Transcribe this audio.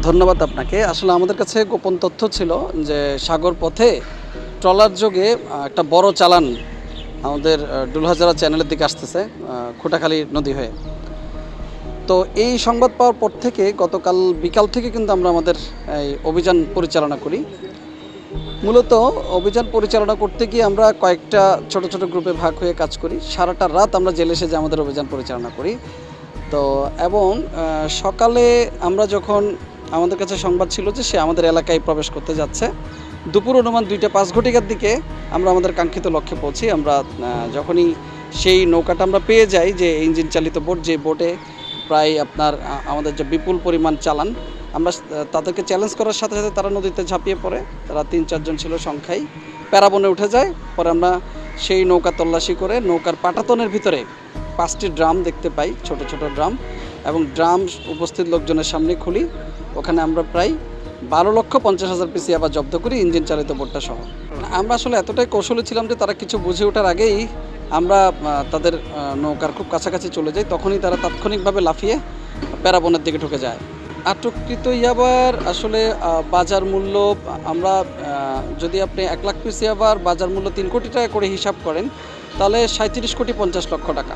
ধন্যবাদ আপনাকে। আসলে আমাদের কাছে গোপন তথ্য ছিল যে সাগর পথে ট্রলার যোগে একটা বড় চালান আমাদের ডুলহাজারা চ্যানেলের দিকে আসতেছে খুঁটাখালী নদী হয়ে। তো এই সংবাদ পাওয়ার পর থেকে গতকাল বিকাল থেকে কিন্তু আমরা আমাদের এই অভিযান পরিচালনা করি। মূলত অভিযান পরিচালনা করতে গিয়ে আমরা কয়েকটা ছোট, ছোট গ্রুপে ভাগ হয়ে কাজ করি। সারাটা রাত আমরা জেলে সেজে আমাদের অভিযান পরিচালনা করি। তো এবং সকালে আমরা যখন আমাদের কাছে সংবাদ ছিল যে সে আমাদের এলাকায় প্রবেশ করতে যাচ্ছে, দুপুর অনুমান ২টা ৫ ঘটিকার দিকে আমরা আমাদের কাঙ্ক্ষিত লক্ষ্যে পৌঁছি। আমরা যখনই সেই নৌকাটা আমরা পেয়ে যাই, যে ইঞ্জিন চালিত বোট, যে বোটে প্রায় আপনার আমাদের যে বিপুল পরিমাণ চালান, আমরা তাদেরকে চ্যালেঞ্জ করার সাথে সাথে তারা নদীতে ঝাঁপিয়ে পড়ে। তারা ৩-৪ জন ছিল সংখ্যায়, প্যারাবনে উঠে যায়। পরে আমরা সেই নৌকা তল্লাশি করে নৌকার পাটাতনের ভিতরে ৫টি ড্রাম দেখতে পাই, ছোট ছোট ড্রাম, এবং ড্রাম উপস্থিত লোকজনের সামনে খুলি। ওখানে আমরা প্রায় ১২,৫০,০০০ পিসি আবার জব্দ করি, ইঞ্জিন চালিত বোটটা সহ। আমরা আসলে এতটাই কৌশলী ছিলাম যে তারা কিছু বুঝে ওঠার আগেই আমরা তাদের নৌকার খুব কাছাকাছি চলে যাই। তখনই তারা তাৎক্ষণিকভাবে লাফিয়ে প্যারাবনের দিকে ঢুকে যায়। আটককৃত ইয়াবার আসলে বাজার মূল্য আমরা যদি আপনি ১,০০,০০০ পিস ইয়াবার বাজার মূল্য ৩ কোটি টাকা করে হিসাব করেন, তাহলে ৩৭,৫০,০০,০০০ টাকা।